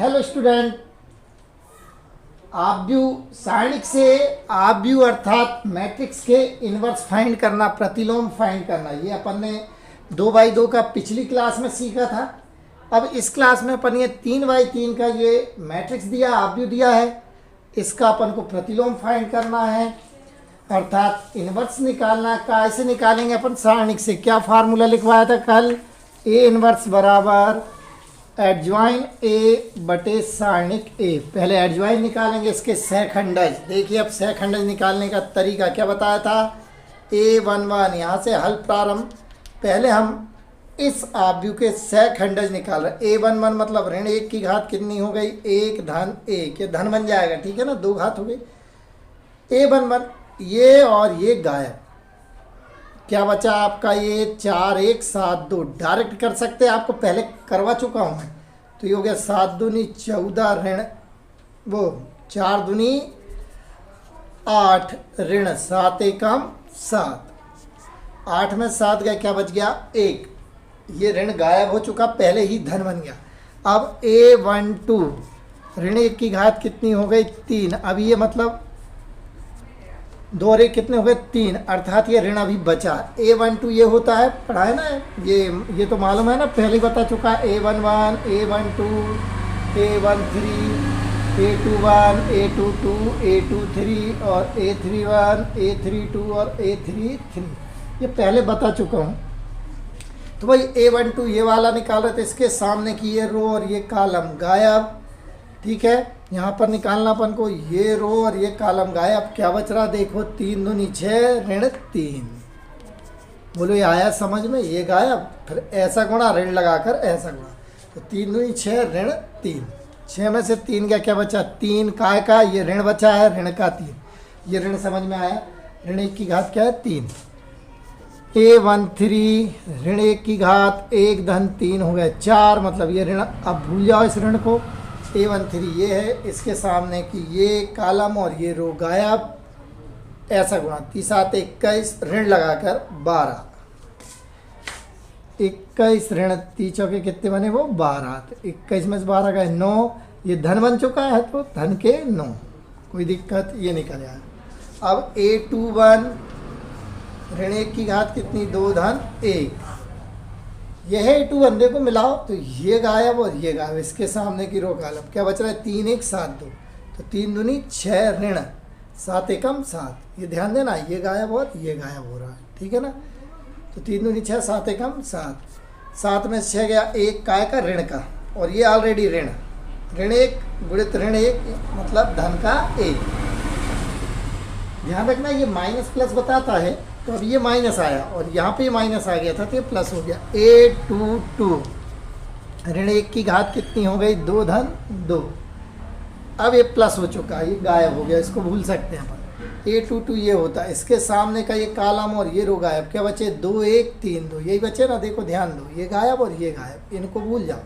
Hello student, आव्यू सारणिक से आव्यू अर्थात matrix के इन्वर्स फाइंड करना, प्रतिलोम फाइंड करना, ये अपन ने 2x2 का पिछली क्लास में सीखा था। अब इस क्लास में अपन ये 3x3 का ये मैट्रिक्स दिया, आव्यू दिया है, इसका अपन को प्रतिलोम फाइंड करना है अर्थात इन्वर्स निकालना। कैसे निकालेंगे अपन? सारणिक से। क्या फार्मूला लिखवाया था कल? ए इन्वर्स बराबर एडज्वाइन ए बटे सारणिक ए। पहले एडज्वाइन निकालेंगे, इसके सहखंडज। देखिए अब सहखंडज निकालने का तरीका क्या बताया था? A11 यहाँ से हल प्रारंभ। पहले हम इस आव्यू के सहखंडज निकाल रहे। A11 मतलब ऋण 1 की घात कितनी हो गई? 1 धन 1, ये धन बन जाएगा, ठीक है ना, 2 घात हो गई। A11 ये और ये गायब, क्या बचा आपका? ये 4 1 7 2 डायरेक्ट कर सकते हैं, आपको पहले करवा चुका हूँ मैं। तो ये हो गया 7 दूनी 14 ऋण 4 दूनी 8 ऋण 7 एकम 7। 8 में 7 गए, क्या बच गया? 1। ये ऋण गायब हो चुका, पहले ही धन बन गया। अब A12 ऋण 1 की घात कितनी हो गई? 3। अब ये मतलब 2 और 1 कितने हो गए? 3, अर्थात ये ऋण अभी बचा। A12 ये होता है, पढ़ा है ना ये तो मालूम है ना, पहले ही बता चुका है। A11 A12 A13 A21 A22 A23 और A31 A32 और A33, ये पहले बता चुका हूँ। तो भाई A12 ये वाला निकाल रहे थे, इसके सामने की ये रो और ये कॉलम गायब, ठीक है। यहाँ पर निकालना अपन को ये रो और ये कॉलम गायब। क्या बच रहा? देखो 3 दूनी 6 ऋण 3। बोलो ये आया समझ में? ये गायब, फिर ऐसा गुणा, ऋण लगाकर ऐसा गुणा, तो 3 दूनी 6 ऋण 3। 6 में से 3 गया, क्या बचा? 3 काय का, ये ऋण बचा है, ऋण का 3। ये ऋण समझ में आया? ऋण 1 की घात क्या है? 3। A13 ऋण 1 की घात 1 धन 3 हो गए 4, मतलब ये ऋण, अब भूल जाओ इस ऋण को। A13 ये है, इसके सामने की ये कॉलम और ये रो गायब, ऐसा गुणा। 3 7 21 ऋण लगाकर 12। 21 ऋण 3 चौके कितने बने? वो 12। तो 21 में से 12 गए 9, ये धन बन चुका है, तो धन के 9, कोई दिक्कत, ये निकल आया। अब A21 ऋण 1 की घात कितनी? 2 धन 1, यह है A21। देखो मिलाओ, तो ये गायब और ये गायब, इसके सामने की रो कॉलम। क्या बच रहा है? 3 1 7 2, तो 3 दूनी 6 ऋण 7 एकम 7। ये ध्यान देना, ये गायब और ये गायब हो रहा है, ठीक है ना। तो 3 दूनी 6 7 एकम 7। 7 में 6 गया, 1 काय का, ऋण का, और ये ऑलरेडी ऋण 1 गुणित ऋण 1 मतलब धन का 1। ध्यान रखना, ये माइनस प्लस बताता है, तो अब ये माइनस आया और यहाँ पे माइनस आ गया था, तो ये प्लस हो गया। A22 ऋण 1 की घात कितनी हो गई? 2 धन 2। अब ये प्लस हो चुका है, ये गायब हो गया, इसको भूल सकते हैं अपन। A22 ये होता है, इसके सामने का ये कॉलम और ये रो गायब। क्या बचे? 2 1 3 2, यही बचे ना, देखो ध्यान दो, ये गायब और ये गायब, इनको भूल जाओ।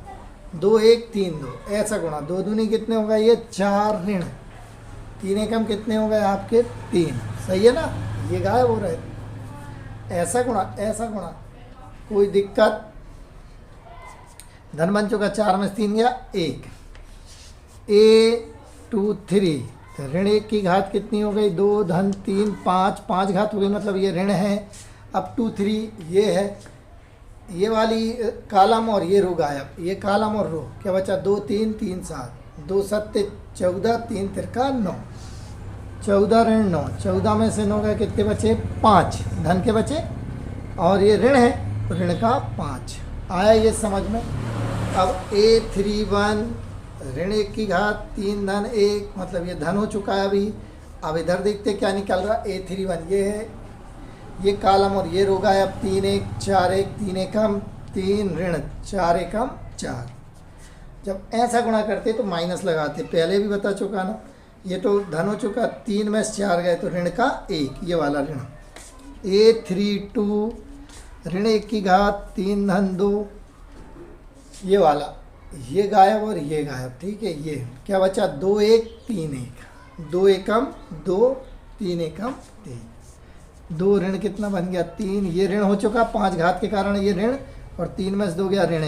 2 1 3 2 ऐसा गुणा, 2 दूनी कितने हो गए? ये 4 ऋण 3 एकम कितने हो गए आपके? 3। सही है ना, ये गायब हो रहे, ऐसा गुणा ऐसा गुणा, कोई दिक्कत। धन बन चुका, 4 में 3 गया 1। A23 ऋण 1 की घात कितनी हो गई? 2 धन 3 5, 5 घात हो गई, मतलब ये ऋण है। अब 2 3 ये है, ये वाली कॉलम और ये रो गायब, ये कॉलम और रो। क्या बचा? 2 3 3 7, 2 7 14 3 तिरका 9, 14 ऋण 9। 14 में से 9 गए, कितने बचे? 5 धन के बचे, और ये ऋण है, तो ऋण का 5 आया, ये समझ में। अब A31 ऋण 1 की घात 3 धन 1, मतलब ये धन हो चुका है अभी। अब इधर देखते क्या निकल रहा। A31 ये है, ये कॉलम और ये रो गायब। 3 1 4 1 3 एकम 3 ऋण 4 एकम 4। जब ऐसा गुणा करते तो माइनस लगाते, पहले भी बता चुका ना। ये तो धन हो चुका, 3 में से 4 गए, तो ऋण का 1, ये वाला ऋण। A32 ऋण 1 की घात 3 धन 2, ये वाला, ये गायब और ये गायब, ठीक है। ये क्या बचा? 2 1 3 1, 2 एकम 2 3 एकम 3, 2 ऋण कितना बन गया? 3। ये ऋण हो चुका 5 घात के कारण, ये ऋण, और 3 में से 2 गया ऋण।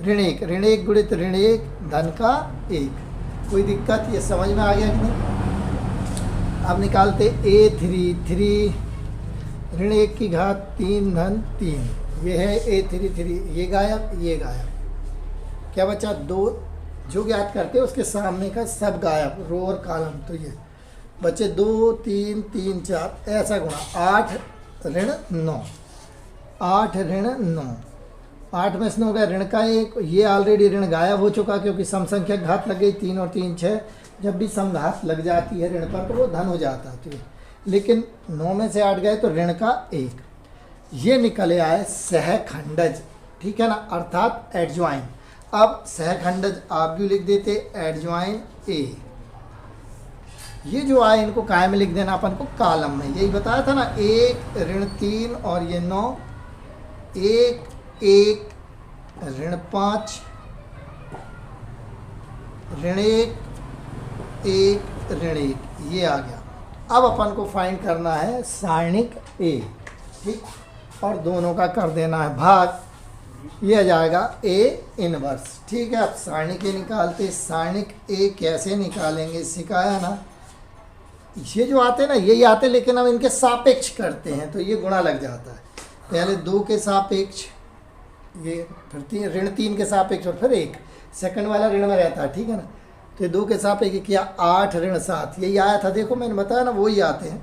ऋण एक गुणित ऋण एक धन का एक। कोई दिक्कत, ये समझ में आ गया कि नहीं? अब निकालते A3 ऋण एक की घात 3 धन 3, ये है A3, ये गायब, ये गायब, क्या बचा 2। जो ज्ञात करते हैं उसके सामने का सब गायब, रो और कॉलम, तो ये बचे 2 3 3 4, ऐसा गुणा 8 ऋण 9, 8 ऋण 9, 8 में से 9 गया ऋण का एक, ये ऑलरेडी ऋण गायब हो चुका क्योंकि सम संख्या घात लग गई, 3 और 3 6, जब भी समघात लग जाती है ऋण पर तो वो धन हो जाता है। तो लेकिन 9 में से 8 गए तो ऋण का एक, ये निकले आए सहखंडज, ठीक है ना, अर्थात एडज्वाइन। अब सहखंडज आप भी लिख देते एडज्वाइन ए, ये जो आए इनको काय में लिख देना अपन को कॉलम में, यही बताया था ना, 1 ऋण 3 और ये 9, 1 1 ऋण 5 ऋण 1 1 ऋण 1, ये आ गया। अब अपन को फाइंड करना है सारणिक ए, ठीक, और दोनों का कर देना है भाग, ये आ जाएगा ए इनवर्स, ठीक है। अब सारणिक ए निकालते, सारणिक ए कैसे निकालेंगे सिखाया ना, ये जो आते हैं ना यही आते, लेकिन हम इनके सापेक्ष करते हैं तो ये गुणा लग जाता है। पहले 2 के सापेक्ष, ये फिर ऋण 3 के सापेक्ष और फिर 1, सेकंड वाला ऋण में रहता है, ठीक है ना। तो ये 2 के सापेक्ष किया 8 ऋण 7, यही आया था, देखो मैंने बताया ना वही आते हैं।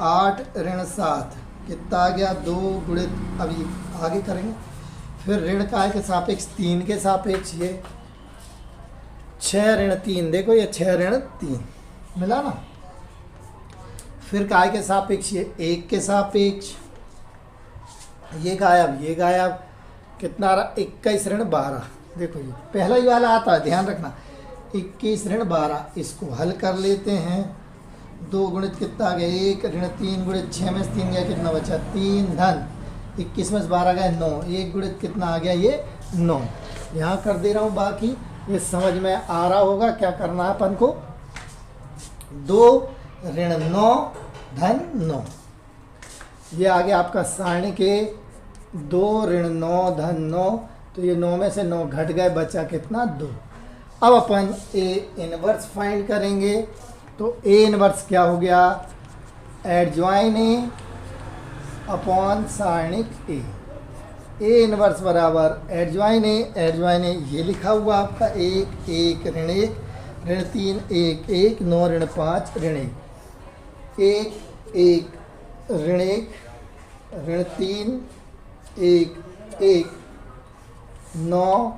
8 ऋण 7 कितना आ गया 2 गुणित, अभी आगे करेंगे। फिर ऋण काय के सापेक्ष 3 के सापेक्ष, ये 6 ऋण 3, देखो ये 6 ऋण 3 मिला ना। फिर काय के सापेक्ष ये 1 के सापेक्ष, ये गायब, ये गायब, कितना रहा 21 ऋण 12, देखो ये पहला ही वाला आता है, ध्यान रखना 21 ऋण 12। इसको हल कर लेते हैं, 2 गुणित कितना आ गया 1 ऋण 3 गुणित 6 में से 3 गया, कितना बचा 3 धन 21 में से 12 गया 9, 1 गुणित कितना आ गया ये 9। यहाँ कर दे रहा हूँ, बाकी ये समझ में आ रहा होगा क्या करना है अपन को। 2 ऋण 9 धन 9, ये आ गया आपका सारणिक ए। 2 ऋण 9 धन 9, तो ये 9 में से 9 घट गए, बचा कितना 2। अब अपन ए इनवर्स फाइंड करेंगे, तो ए इनवर्स क्या हो गया, एडज्वाइन ए अपॉन सारणिक ए, ए इनवर्स बराबर एडज्वाइन ए, ये लिखा हुआ आपका 1 1 ऋण 1 ऋण 3 1 1 9 ऋण 5 ऋण 1 1 ऋण 1 ऋण 3 1 1 9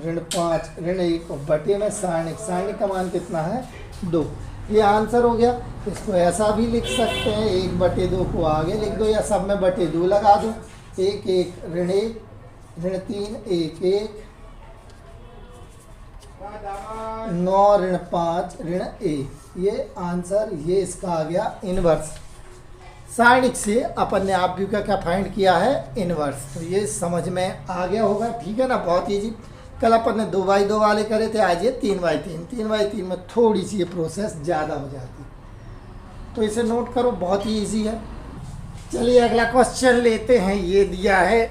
ऋण 5 ऋण 1, और बटे में सारणिक का मान कितना है 2। ये आंसर हो गया। इसको ऐसा भी लिख सकते हैं, 1/2 को आगे लिख दो या सब में बटे 2 लगा दो। 1 1 ऋण 1 ऋण 3 1 1 9 ऋण 5 ऋण 1, ये आंसर, ये इसका आ गया इनवर्स। सारणिक से अपन ने आप भी क्या फाइंड किया है इनवर्स, तो ये समझ में आ गया होगा, ठीक है ना, बहुत ईजी। कल अपन ने 2/2 वाले करे थे, आज ये 3/3, 3/3 में थोड़ी सी ये प्रोसेस ज़्यादा हो जाती है, तो इसे नोट करो, बहुत ही ईजी है। चलिए अगला क्वेश्चन लेते हैं। ये दिया है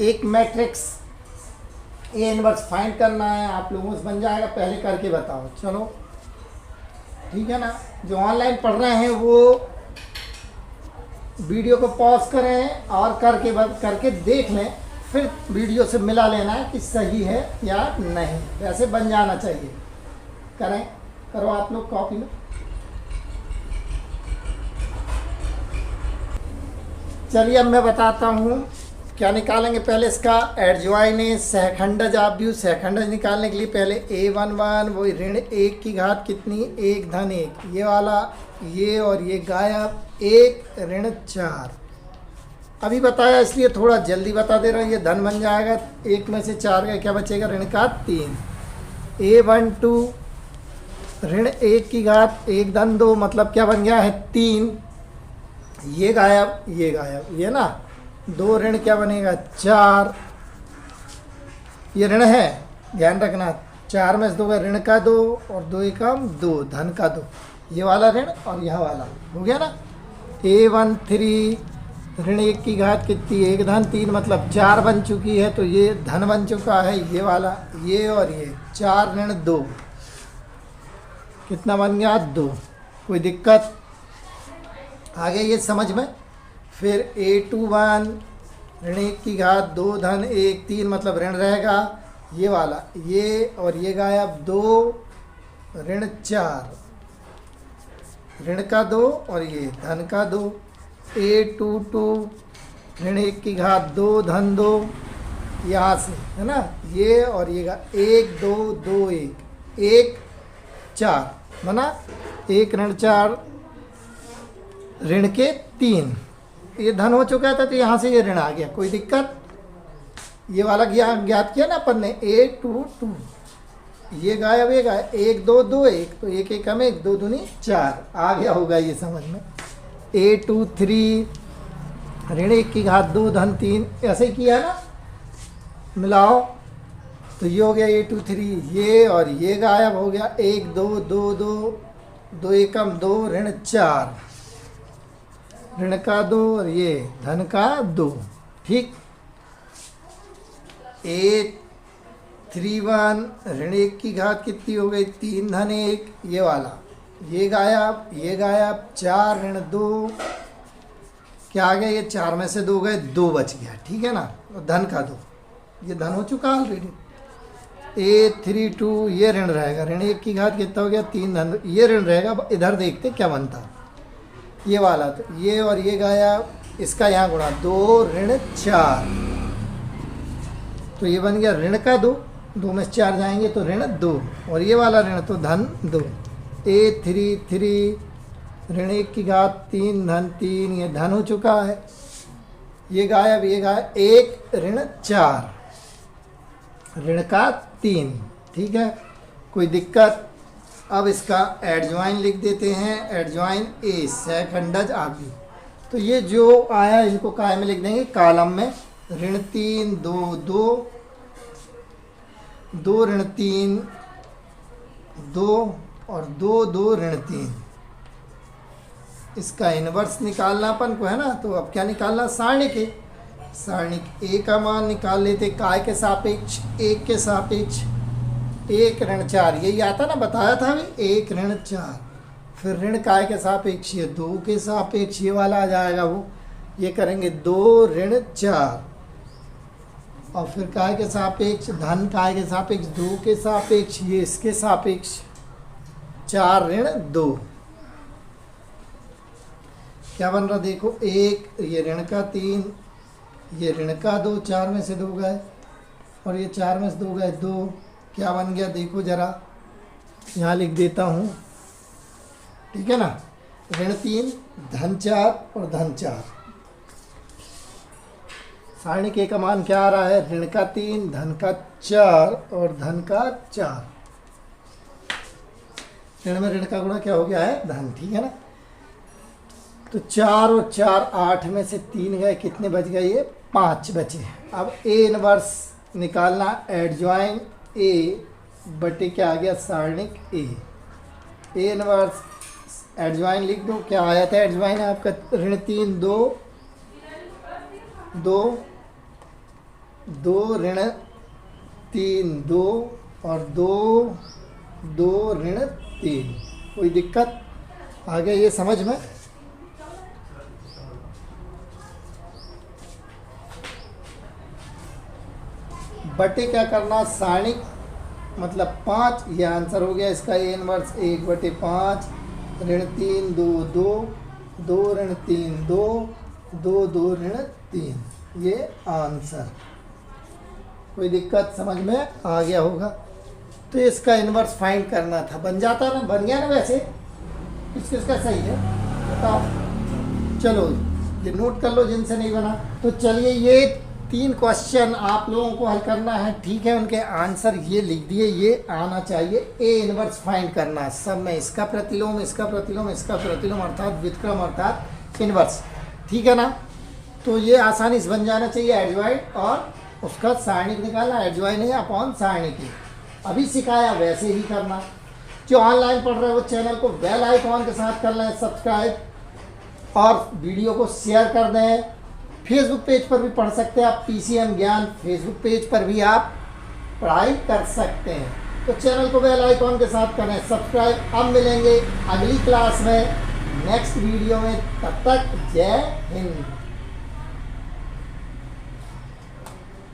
एक मैट्रिक्स ए इनवर्स फाइंड करना है, आप लोगों से बन जाएगा, पहले करके बताओ, चलो ठीक है ना। जो ऑनलाइन पढ़ रहे हैं वो वीडियो को पॉज करें और करके देख लें, फिर वीडियो से मिला लेना है कि सही है या नहीं, वैसे बन जाना चाहिए। करो आप लोग कॉपी में। चलिए अब मैं बताता हूँ क्या निकालेंगे। पहले इसका एडज्वाइन ए सहखंडज, आप भी सहखंडज निकालने के लिए पहले A11 वही ऋण 1 की घात कितनी 1 धन 1, ये वाला ये और ये गायब, 1 ऋण 4। अभी बताया इसलिए थोड़ा जल्दी बता दे रहा हूँ, ये धन बन जाएगा, 1 में से 4 का क्या बचेगा ऋण का 3। A12 ऋण 1 की घात 1 धन 2, मतलब क्या बन गया है 3, ये गायब ये गायब, ये ना 2 ऋण क्या बनेगा 4, ये ऋण है ध्यान रखना, 4 में से 2 ऋण का 2 और 2 एकम 2 धन का 2, ये वाला ऋण और यह वाला हो गया ना। A13 ऋण 1 की घात कितनी, 1 धन 3 मतलब 4 बन चुकी है, तो ये धन बन चुका है ये वाला, ये और ये 4 ऋण 2 कितना बन गया 2। कोई दिक्कत आगे ये समझ में। फिर A21 ऋण 1 की घात 2 धन 1 3 मतलब ऋण रहेगा ये वाला, ये और ये गायब, 2 ऋण 4 ऋण का 2 और ये धन का 2। A22 ऋण 1 की घात 2 धन 2 यहाँ से है ना, ये और ये 1 2 2 1 1 4 बना, 1 ऋण 4 ऋण के 3, ये धन हो चुका था तो यहाँ से ये ऋण आ गया। कोई दिक्कत, ये वाला ज्ञात किया ना अपन ने A22, ये गायब, ये गायब, 1 2 2 1 तो 1 1 कम 1 2 दूनी 4 आ गया होगा ये समझ में। A23 ऋण 1 की घात 2 धन 3 ऐसे ही किया ना, मिलाओ तो ये हो गया A23, ये और ये गायब हो गया, 1 2 2 2 2 1 कम 2 ऋण 4 ऋण का 2 और ये धन का 2। ठीक, A31 ऋण 1 की घात कितनी हो गई 3 धन 1 ये वाला, ये गायब, ये गायब, 4 ऋण 2 क्या आ गया, ये 4 में से 2 गए 2 बच गया। ठीक है ना, धन का 2 ये धन हो चुका ऑलरेडी। A32 ये ऋण रहेगा, ऋण 1 की घात कितना हो गया 3 धन, ये ऋण रहेगा, इधर देखते क्या बनता ये वाला, तो ये और ये गायब, इसका यहाँ गुणा 2 ऋण 4 तो ये बन गया ऋण का 2, 2 में 4 जाएंगे तो ऋण 2 और ये वाला ऋण तो धन 2। A33 ऋण 1 की घात 3 धन 3 ये धन हो चुका है, ये गायब, ये गायब, 1 ऋण 4 ऋण का 3। ठीक है, कोई दिक्कत। अब इसका एडजॉइन लिख देते हैं, एडजॉइन ए सेकंडज आगे, तो ये जो आया इनको काय में लिख देंगे कॉलम में, ऋण 3 2 2 2 ऋण 3 2 और 2 2 ऋण 3। इसका इन्वर्स निकालना अपन को है ना, तो अब क्या निकालना, सारणिक है, सारणिक ए का मान निकाल लेते, काय के सापेक्ष 1 के सापेक्ष 1 ऋण 4 यही आता ना, बताया था अभी 1 ऋण 4, फिर ऋण काय के सापेक्ष ये 2 के सापेक्ष ये वाला आ जाएगा, वो ये करेंगे 2 ऋण 4 और फिर काय के सापेक्ष धन काय के सापेक्ष 2 के सापेक्ष ये इसके सापेक्ष 4 ऋण 2 क्या बन रहा देखो, 1 ये ऋण का 3 ये ऋण का 2 4 में से 2 गए और ये 4 में से 2 गए 2 क्या बन गया देखो जरा, यहाँ लिख देता हूँ। ठीक है ना, ऋण 3 धन 4 और धन 4, सारणिक ए का मान क्या आ रहा है, ऋण का 3 धन का 4 और धन का 4, ऋण में ऋण का गुणा क्या हो गया है धन। ठीक है ना, तो 4 और 4 8 में से 3 गए, कितने बच गए, ये 5 बचे। अब ए इनवर्स निकालना, एडजॉइन ए बटे क्या आ गया सारणिक ए इनवर्स एडजॉइन लिख दो, क्या आया था एडजॉइन आपका, ऋण 3 2 2 2 ऋण 3 2 और 2 2 ऋण 3। कोई दिक्कत आगे ये समझ में। बटे क्या करना, सारणिक मतलब 5, ये आंसर हो गया इसका, ए इनवर्स 1 बटे 5 ऋण 3 2 2 2 ऋण 3 2 2 2 ऋण 3 ये आंसर। कोई दिक्कत समझ में आ गया होगा। तो इसका इनवर्स फाइंड करना था, बन जाता ना, बन गया ना वैसे, किसका सही है बताओ, चलो ये नोट कर लो जिनसे नहीं बना। तो चलिए ये 3 क्वेश्चन आप लोगों को हल करना है। ठीक है, उनके आंसर ये लिख दिए, ये आना चाहिए। ए इनवर्स फाइंड करना सब में, इसका प्रतिलोम इसका प्रतिलोम इसका प्रतिलोम अर्थात व्युत्क्रम अर्थात इनवर्स। ठीक है ना, तो ये आसानी से बन जाना चाहिए एडजॉइंट, और उसका सारणिक निकालना, एडजॉइंट है अपॉन सारणिक है। अभी सिखाया वैसे ही करना। जो ऑनलाइन पढ़ रहे हो चैनल को बेल आइकॉन के साथ कर लें सब्सक्राइब, और वीडियो को शेयर कर दें फेसबुक पेज पर भी पढ़ सकते हैं आप। पीसीएम ज्ञान फेसबुक पेज पर भी आप पढ़ाई कर सकते हैं। तो चैनल को बेल आइकॉन के साथ करें सब्सक्राइब। अब मिलेंगे अगली क्लास में नेक्स्ट वीडियो में, तब तक जय हिंद।